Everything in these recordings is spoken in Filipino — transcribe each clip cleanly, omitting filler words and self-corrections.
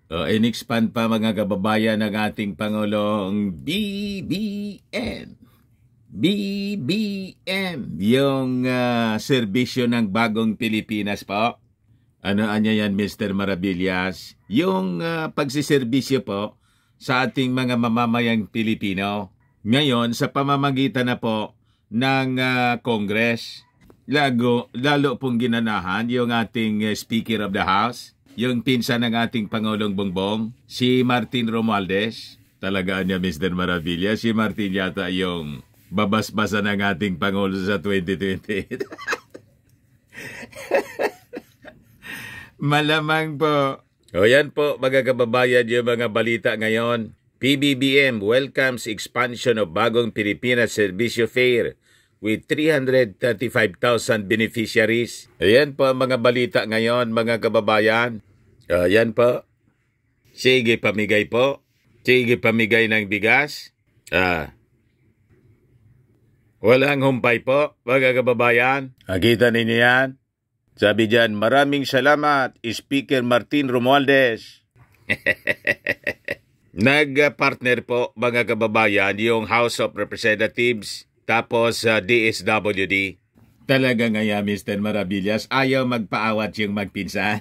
In-expand pa mga kababayan ng ating Pangulong BBM. BBM, yung serbisyo ng Bagong Pilipinas po. Ano yan, Mr. Maravillas? Yung pagsiservisyo po sa ating mga mamamayang Pilipino. Ngayon, sa pamamagitan na po ng Congress, lalo pong ginanahan yung ating Speaker of the House, yung pinsan ng ating Pangulong Bongbong, si Martin Romualdez. Talaga niya, Mr. Maravilla. Si Martin yata yung babasbasa ng ating Pangulo sa 2020. Malamang po. O yan po, mga kababayan, yung mga balita ngayon. PBBM welcomes expansion of Bagong Pilipinas Servicio Fair with 335,000 beneficiaries. Ayan po ang mga balita ngayon, mga kababayan. Ayan po. Sige, pamigay po. Sige, pamigay ng bigas. Walang humpay po, mga kababayan. Nakita ninyo yan? Sabi dyan, maraming salamat, Speaker Martin Romualdez. Nag-partner po, mga kababayan, yung House of Representatives, tapos DSWD. Talaga nga yan, Mr. Maravillas, ayaw magpaawat yung magpinsan.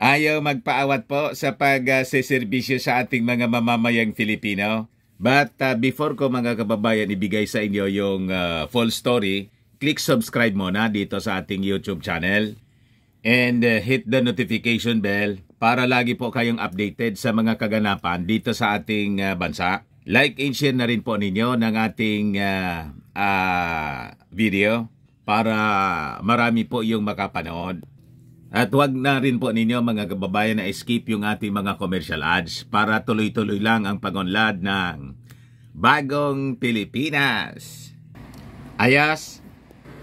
Ayaw magpaawat po sa pag-serbisyo sa ating mga mamamayang Filipino. But before ko, mga kababayan, ibigay sa inyo yung full story, click subscribe muna dito sa ating YouTube channel and hit the notification bell para lagi po kayong updated sa mga kaganapan dito sa ating bansa. Like and share na rin po ninyo ng ating video para marami po yung makapanood. At huwag na rin po ninyo, mga kababayan, na skip yung ating mga commercial ads para tuloy-tuloy lang ang pag-unlad ng Bagong Pilipinas. Ayos.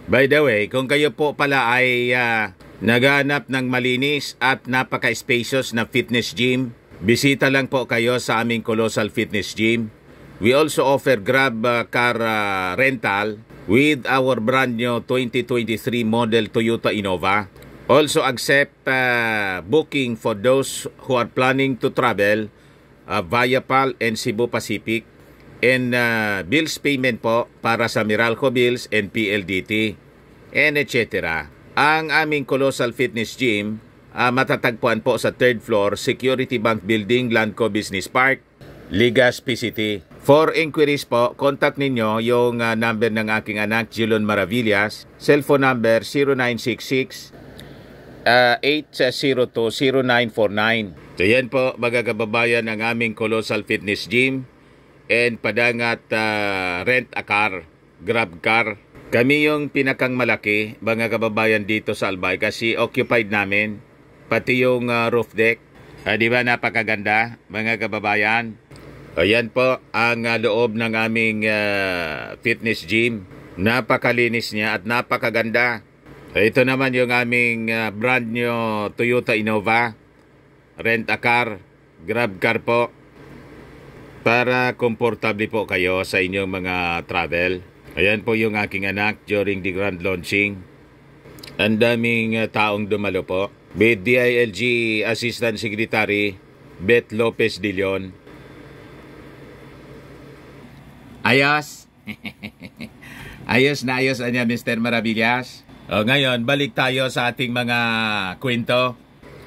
By the way, kung kayo po pala ay naghahanap ng malinis at napaka-spacious na fitness gym, bisita lang po kayo sa aming Colossal Fitness Gym. We also offer Grab car rental with our brand new 2023 model Toyota Innova. Also accept booking for those who are planning to travel via PAL and Cebu Pacific, and bills payment po para sa Meralco Bills and PLDT and etc. Ang aming Colossal Fitness Gym matatagpuan po sa 3rd floor Security Bank Building, Landco Business Park, Legazpi City. For inquiries po, contact ninyo yung number ng aking anak, Julon Maravillas, cellphone number 0966 8020949. So yan po, mga kababayan, ang aming Colossal Fitness Gym and padangat rent a car, grab car. Kami yung pinakang malaki, mga kababayan, dito sa Albay kasi occupied namin, pati yung roof deck. Di ba napakaganda, mga kababayan? Ayan po ang loob ng aming fitness gym. Napakalinis niya at napakaganda. Ito naman yung aming brand new Toyota Innova, rent a car, grab car po, para komportable po kayo sa inyong mga travel. Ayan po yung aking anak during the grand launching. Ang daming taong dumalo po. With DILG Assistant Secretary Beth Lopez de Leon. Ayos. Ayos na Mr. Maravillas. Ngayon, balik tayo sa ating mga kwento.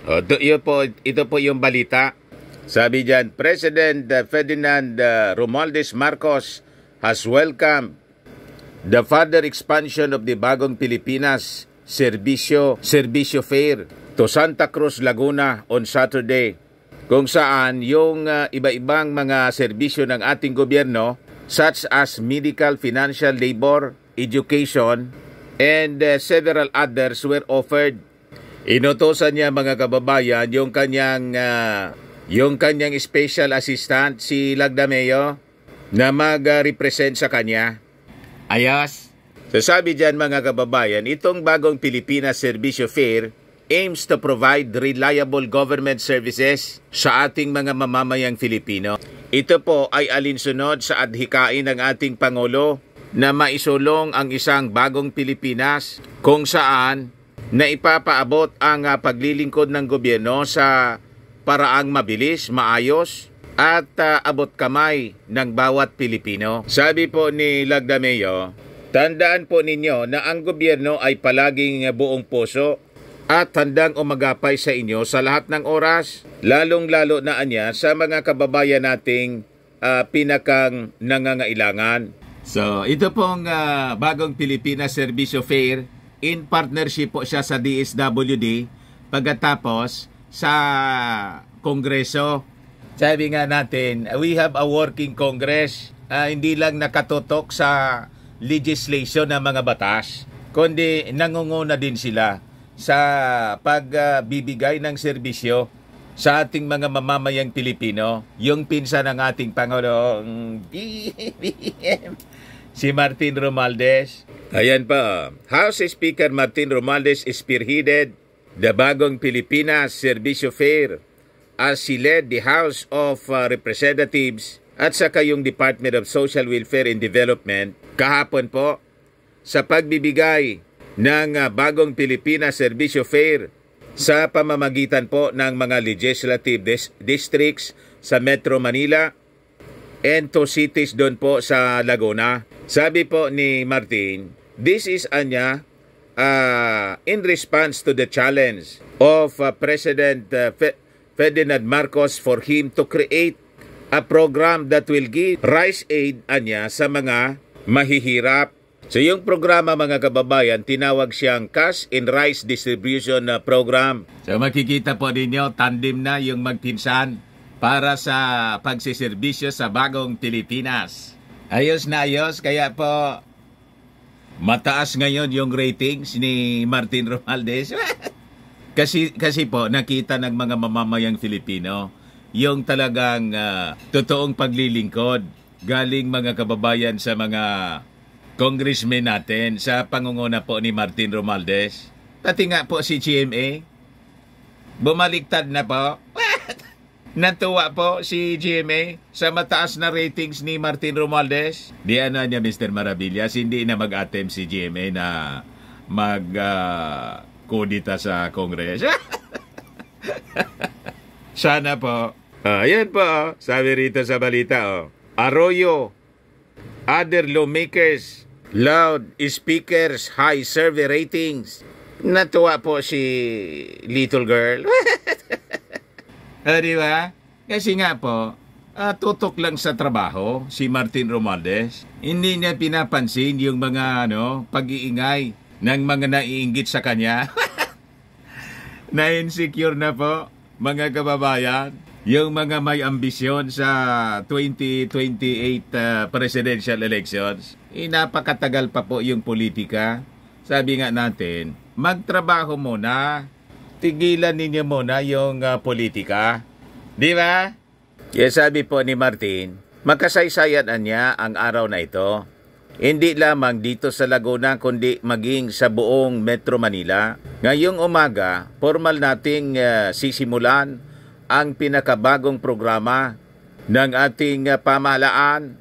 Ito po yung balita. Sabi dyan, President Ferdinand Romualdez Marcos has welcomed the further expansion of the Bagong Pilipinas Servicio Fair to Santa Cruz, Laguna on Saturday, kung saan yung iba-ibang mga serbisyo ng ating gobyerno such as medical, financial, labor, education, and several others were offered. Inutosan niya, mga kababayan, yung kanyang special assistant, si Lagdameo, na mag-represent sa kanya. Ayos. So sabi dyan, mga kababayan, itong Bagong Pilipinas Servicio Fair aims to provide reliable government services sa ating mga mamamayang Filipino. Ito po ay alinsunod sa adhikain ng ating Pangulo na maisulong ang isang bagong Pilipinas kung saan na ipapaabot ang paglilingkod ng gobyerno sa paraang mabilis, maayos, at abot kamay ng bawat Pilipino. Sabi po ni Lagdameo, tandaan po ninyo na ang gobyerno ay palaging buong puso at handang umagapay sa inyo sa lahat ng oras, lalong-lalo na anya sa mga kababayan nating pinakang nangangailangan. So, ito pong bagong Pilipinas Serbisyo Fair, in partnership po siya sa DSWD, pagkatapos sa Kongreso. Sabi nga natin, we have a working Congress, hindi lang nakatutok sa legislation ng mga batas, kundi nangunguna din sila sa pagbibigay ng serbisyo sa ating mga mamamayang Pilipino. Yung pinsan ng ating Pangulong BBM, si Martin Romualdez. Ayan pa, House Speaker Martin Romualdez spearheaded the bagong Pilipinas Serbisyo Fair as he led the House of Representatives at saka yung Department of Social Welfare and Development kahapon po sa pagbibigay ng bagong Pilipinas Serbisyo Fair sa pamamagitan po ng mga legislative districts sa Metro Manila and 2 cities doon po sa Laguna. Sabi po ni Martin, this is in response to the challenge of President Ferdinand Marcos for him to create a program that will give rice aid sa mga mahihirap. So yung programa mga kababayan, tinawag siyang Cash and Rice Distribution Program. So makikita po ninyo, tandem na yung magpinsan para sa pagsiservisyo sa bagong Pilipinas. Ayos na ayos, kaya po mataas ngayon yung ratings ni Martin Romualdez. kasi po nakita ng mga mamamayang Filipino yung talagang totoong paglilingkod galing mga kababayan sa mga congressmen natin sa pangunguna po ni Martin Romualdez. Pati nga po si GMA, bumaliktad na po. Natuwa po si GMA sa mataas na ratings ni Martin Romualdez. Di ano niya Mr. Maravillas, hindi na mag-attempt si GMA na mag-kodita sa Congress. Sana po. Ayan po, sabi rito sa balita. Arroyo, other lawmakers, loud speakers, high survey ratings. Natuwa po si little girl. Di ba? Kasi nga po, tutok lang sa trabaho si Martin Romualdez. Hindi niya pinapansin yung mga pag-iingay ng mga naiinggit sa kanya. Na-insecure na po, mga kababayan, yung mga may ambisyon sa 2028 presidential elections. Napakatagal pa po yung politika. Sabi nga natin, magtrabaho muna. Tigilan ninyo muna yung politika. Di ba? Kaya sabi po ni Martin, magkasaysayan niya ang araw na ito. Hindi lamang dito sa Laguna, kundi maging sa buong Metro Manila. Ngayong umaga, formal nating sisimulan ang pinakabagong programa ng ating pamahalaan,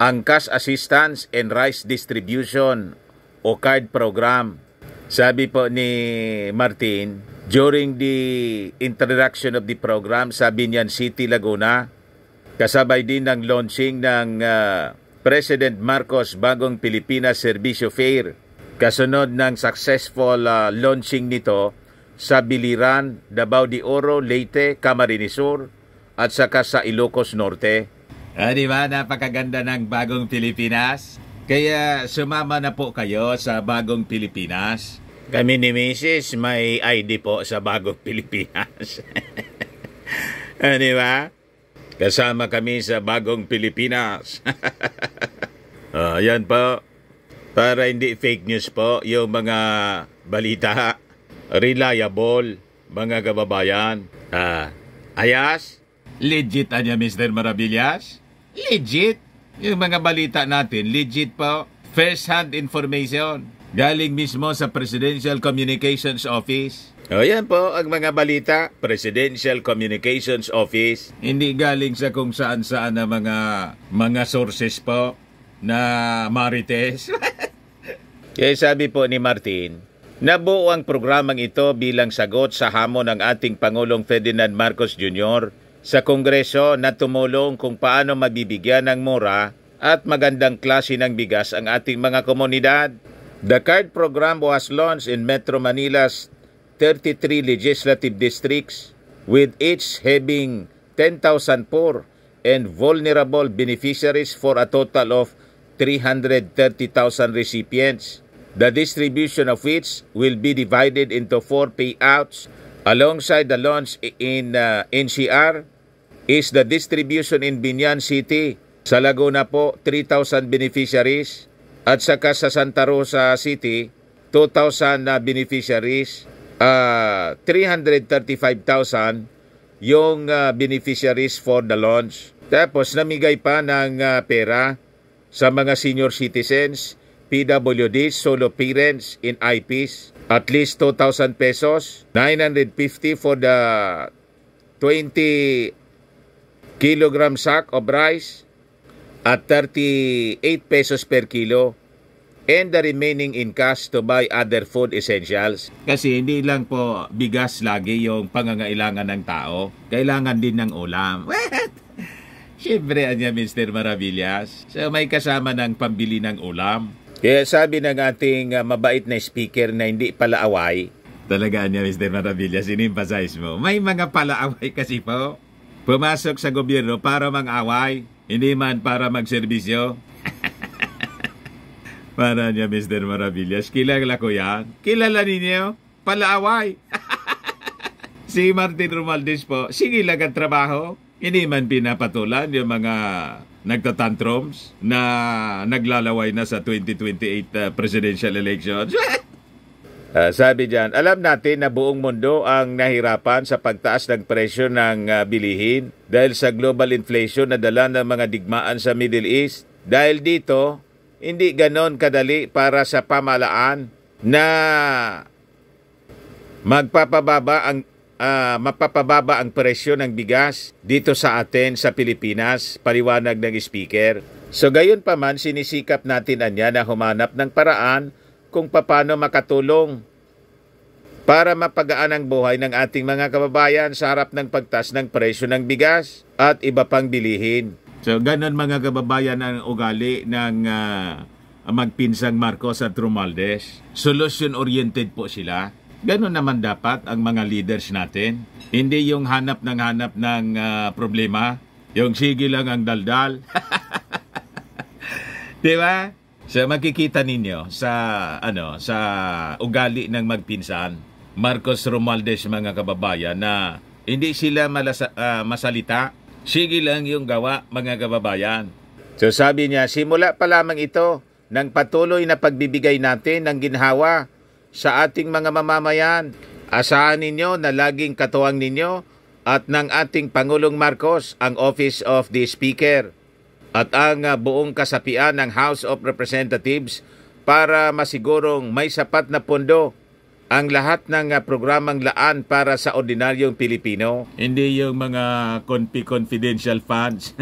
ang Cash Assistance and Rice Distribution o CARD program. Sabi po ni Martin, during the introduction of the program sa Binyan City, Laguna, kasabay din ng launching ng President Marcos Bagong Pilipinas Serbisyo Fair. Kasunod ng successful launching nito sa Biliran, Davao de Oro, Leyte, Camarines Sur at saka sa Ilocos Norte. Di ba? Napakaganda ng Bagong Pilipinas. Kaya sumama na po kayo sa Bagong Pilipinas. Kami ni Mrs. may ID po sa Bagong Pilipinas. Di ba? Kasama kami sa Bagong Pilipinas. Yan po. Para hindi fake news po yung mga balita. Reliable, mga kababayan. Ayas? Legit niya, Mr. Maravillas? Legit? Yung mga balita natin, legit po. First-hand information. Galing mismo sa Presidential Communications Office. Yan po ang mga balita, Presidential Communications Office. Hindi galing sa kung saan-saan na mga sources po na marites. Kaya sabi po ni Martin, Nabuo ang programang ito bilang sagot sa hamon ng ating Pangulong Ferdinand Marcos Jr. sa Kongreso na tumulong kung paano mabibigyan ng mura at magandang klase ng bigas ang ating mga komunidad. The card program was launched in Metro Manila's 33 legislative districts, with each having 10,000 poor and vulnerable beneficiaries for a total of 330,000 recipients, the distribution of which will be divided into 4 payouts. Alongside the launch in NCR is the distribution in Binyan City. Sa Laguna po, 3,000 beneficiaries. At saka sa Santa Rosa City, 2,000 beneficiaries, 335,000 yung beneficiaries for the launch. Tapos namigay pa ng pera sa mga senior citizens, PWDs, solo parents in IPs, at least 2,000 pesos, 950 for the 20 kilogram sack of rice, at 38 pesos per kilo, and the remaining in cash to buy other food essentials. Kasi hindi lang po bigas lagi yung pangangailangan ng tao, kailangan din ng ulam. Siyempre, anya Mr. Maravillas. So may kasama ng pambili ng ulam. Kaya sabi ng ating mabait na speaker na hindi pala away. Talaga niya Mr. Maravillas, in-emphasize mo. May mga palaaway kasi po. Pumasok sa gobyerno para mang-away. Hindi man para magserbisyo. Para niya, Mr. Maravillas. Kilala ko yan. Kilala ninyo? Palaaway. Si Martin Romualdez po, sige lang ang trabaho. Hindi man pinapatulan yung mga nagtatantrums na naglalaway na sa 2028 presidential elections. Sabi dyan, alam natin na buong mundo ang nahirapan sa pagtaas ng presyo ng bilihin dahil sa global inflation na dala ng mga digmaan sa Middle East. Dahil dito, hindi ganon kadali para sa pamahalaan na mapapababa ang presyo ng bigas dito sa atin sa Pilipinas, paliwanag ng speaker. So gayon pa man, sinisikap natin anya na humanap ng paraan kung paano makatulong para mapagaan ang buhay ng ating mga kababayan sa harap ng pagtaas ng presyo ng bigas at iba pang bilihin. So ganon mga kababayan ang ugali ng magpinsang Marcos at Romualdez. Solution-oriented po sila. Ganon naman dapat ang mga leaders natin. Hindi yung hanap ng problema. Yung sige lang ang daldal. Di ba? So makikita ninyo sa sa ugali ng magpinsan Marcos Romualdez mga kababayan na hindi sila masalita, sige lang yung gawa mga kababayan. So sabi niya, simula pa lamang ito ng patuloy na pagbibigay natin ng ginhawa sa ating mga mamamayan. Asahan ninyo na laging katuwang ninyo at ng ating Pangulong Marcos ang Office of the Speaker at ang buong kasapian ng House of Representatives para masigurong may sapat na pondo ang lahat ng programang laan para sa ordinaryong Pilipino. Hindi yung mga confidential funds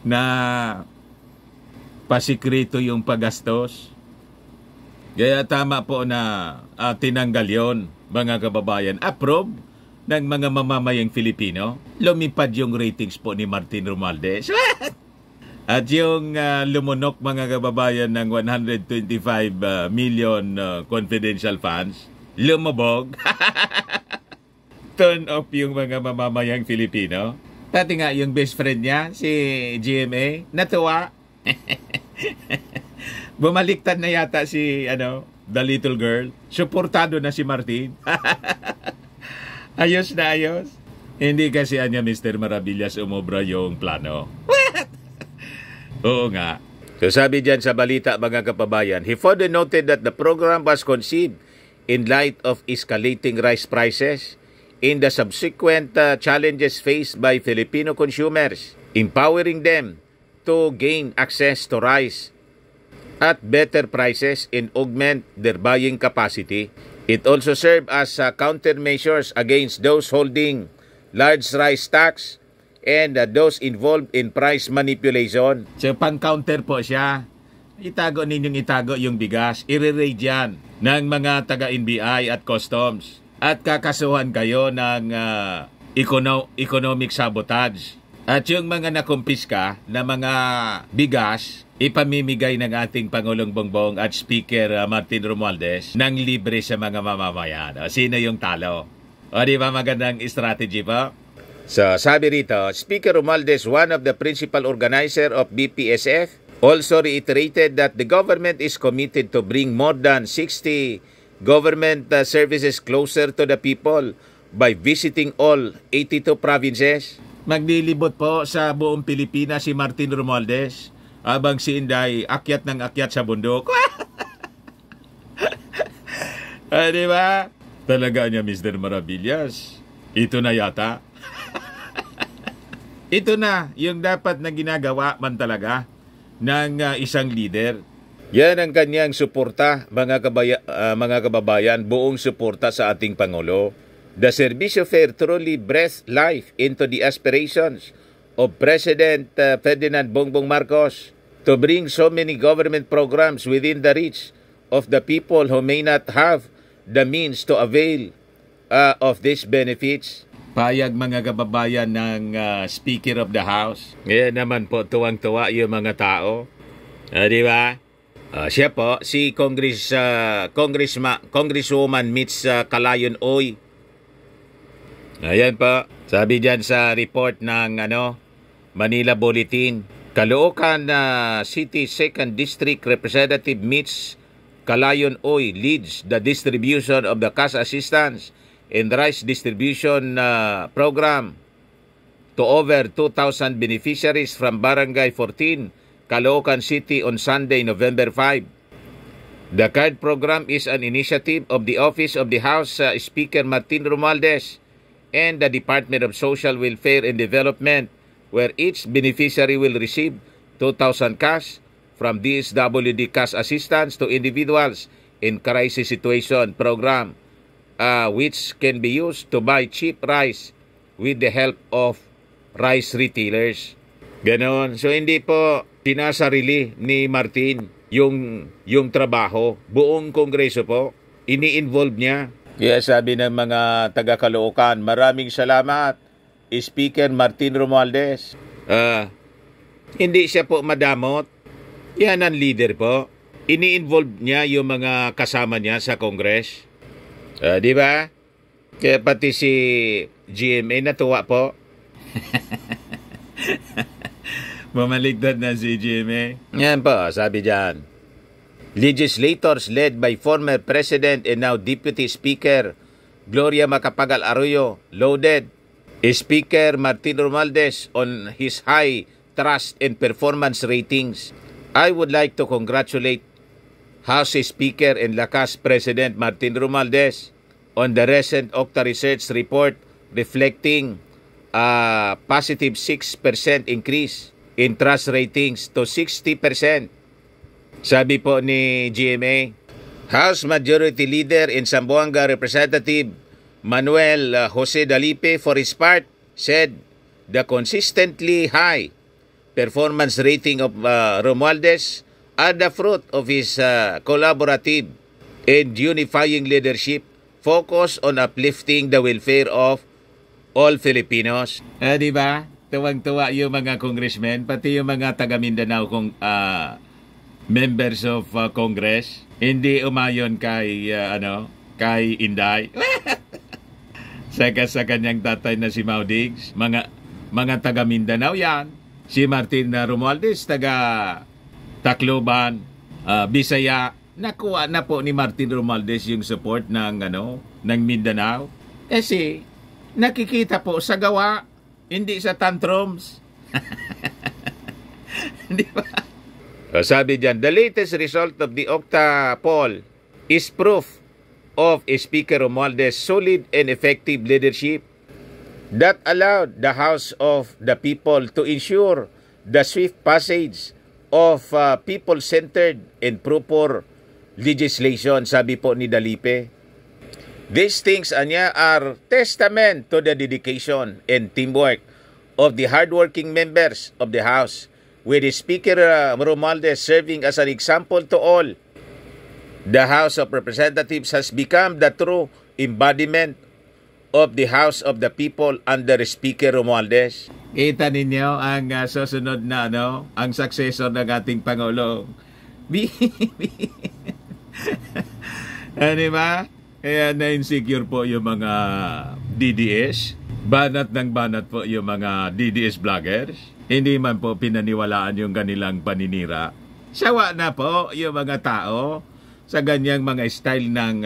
na pasikreto yung paggastos. Kaya tama po na tinanggal yon mga kababayan. Approve ng mga mamamayang Filipino. Lumipad yung ratings po ni Martin Romualdez. At yung lumunok mga kababayan ng 125 million confidential funds, lumubog. Turn off yung mga mamamayang Filipino. Pati nga yung best friend niya, si GMA, natuwa. Bumaliktad na yata si the little girl. Suportado na si Martin. Ayos na ayos. Hindi kasi Mr. Maravillas umobra yung plano. What? Oo nga. So sabi dyan sa balita mga kababayan, he further noted that the program was conceived in light of escalating rice prices in the subsequent challenges faced by Filipino consumers, empowering them to gain access to rice at better prices and augment their buying capacity. It also served as countermeasures against those holding large rice stocks and those involved in price manipulation. So pang-counter po siya itago ninyong itago yung bigas. I-raid yan ng mga taga-NBI at Customs. At kakasuhan kayo ng economic sabotage. At yung mga nakumpiska na mga bigas, ipamimigay ng ating Pangulong Bongbong at Speaker Martin Romualdez ng libre sa mga mamamayan. Sino yung talo? O di ba magandang strategy po? So sabi rito, Speaker Romualdez, one of the principal organizer of BPSF, also reiterated that the government is committed to bring more than 60 government services closer to the people by visiting all 82 provinces. Maglilibot po sa buong Pilipinas si Martin Romualdez habang si Inday akyat ng akyat sa bundok. Di ba? Talaga niya, Mr. Maravillas. Ito na yata. Ito na yung dapat na ginagawa man talaga ng isang leader. Yan ang kanyang suporta, mga kababayan, buong suporta sa ating Pangulo. The Servicio Fair truly breathed life into the aspirations of President Ferdinand Bongbong Marcos to bring so many government programs within the reach of the people who may not have the means to avail of these benefits. Payag mga kababayan ng Speaker of the House. Ngayon naman po tuwang-tuwa yung mga tao. Di ba? Siya po, si Congresswoman Mitch Calayon Oy. Ayan po, sabi dyan sa report ng Manila Bulletin, Caloocan City 2nd District Representative Mitch Calayon Oy leads the distribution of the cash assistance and rice distribution program to over 2,000 beneficiaries from Barangay 14, Caloocan City on Sunday, November 5. The card program is an initiative of the Office of the House Speaker Martin Romualdez and the Department of Social Welfare and Development, where each beneficiary will receive 2,000 cash from DSWD Cash Assistance to Individuals in Crisis Situation program, which can be used to buy cheap rice with the help of rice retailers. Ganon. So hindi po sinasarili ni Martin yung trabaho. Buong Kongreso po, ini-involve niya. Kaya sabi ng mga taga-Caloocan, maraming salamat, Speaker Martin Romualdez. Hindi siya po madamot. Yan ang leader po. Ini-involve niya yung mga kasama niya sa Congress. Di ba? Kaya pati si GMA natuwa po. Mamaligtad na si GMA. Yan po, sabi dyan. Legislators led by former President and now Deputy Speaker Gloria Macapagal Arroyo loaded Speaker Martin Romualdez on his high trust and performance ratings. I would like to congratulate House Speaker and Lakas President Martin Romualdez on the recent Octa Research report reflecting a positive 6% increase in trust ratings to 60%. Sabi po ni GMA, House Majority Leader in Zamboanga Representative Manuel Jose Dalipe, for his part, said the consistently high performance rating of Romualdez are the fruit of his collaborative and unifying leadership focused on uplifting the welfare of all Filipinos. Di ba? Tuwang-tuwa yung mga congressmen, pati yung mga taga-Mindanao kung members of Congress, hindi umayon kay kay Inday. Sa kanyang tatay na si Maudigs, mga taga Mindanao yan. Si Martin Romualdez taga Tacloban, Bisaya. Nakuha na po ni Martin Romualdez yung support ng ng Mindanao. Kasi nakikita po sa gawa, hindi sa tantrums. Di ba? Sabi dyan, the latest result of the Octa poll is proof of Speaker Romualdez's solid and effective leadership that allowed the House of the People to ensure the swift passage of people-centered and proper legislation, sabi po ni Dalipe. These things, anya, are testament to the dedication and teamwork of the hardworking members of the House, with Speaker Romualdez serving as an example to all. The House of Representatives has become the true embodiment of the House of the People under Speaker Romualdez. Kita ninyo ang susunod na ang successor ng ating Pangulo. Ano ba? Kaya na-insecure po yung mga DDS. Banat ng banat po yung mga DDS vloggers. Hindi man po pinaniwalaan yung kanilang paninira. Sawa na po yung mga tao sa ganyang mga style ng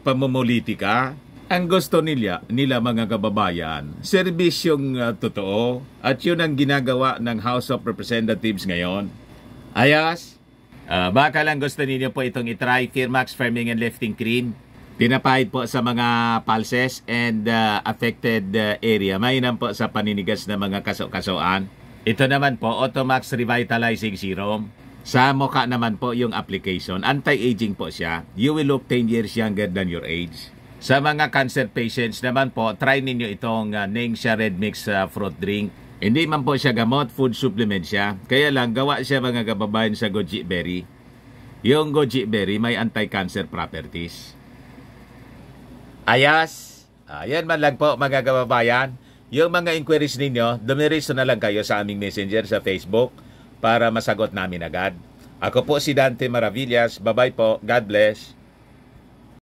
pamumulitika. Ang gusto nila mga kababayan, serbisyong totoo at yun ang ginagawa ng House of Representatives ngayon. Ayos, baka lang gusto ninyo po itong itry, Firmax Firming and Lifting Cream. Pinapahid po sa mga pulses and affected area. Mainam po sa paninigas na mga kaso-kasoan. Ito naman po, Automax Revitalizing Serum. Sa mukha naman po yung application. Anti-aging po siya. You will look 10 years younger than your age. Sa mga cancer patients naman po, try ninyo itong Ningxia Red Mix fruit drink. Hindi man po siya gamot, food supplement siya. Kaya lang, gawa siya mga kababayan sa goji berry. Yung goji berry may anti-cancer properties. Ayas. Yan man lang po mga kababayan. Yung mga inquiries ninyo, dumiretso na lang kayo sa aming messenger sa Facebook para masagot namin agad. Ako po si Dante Maravillas. Bye-bye po. God bless.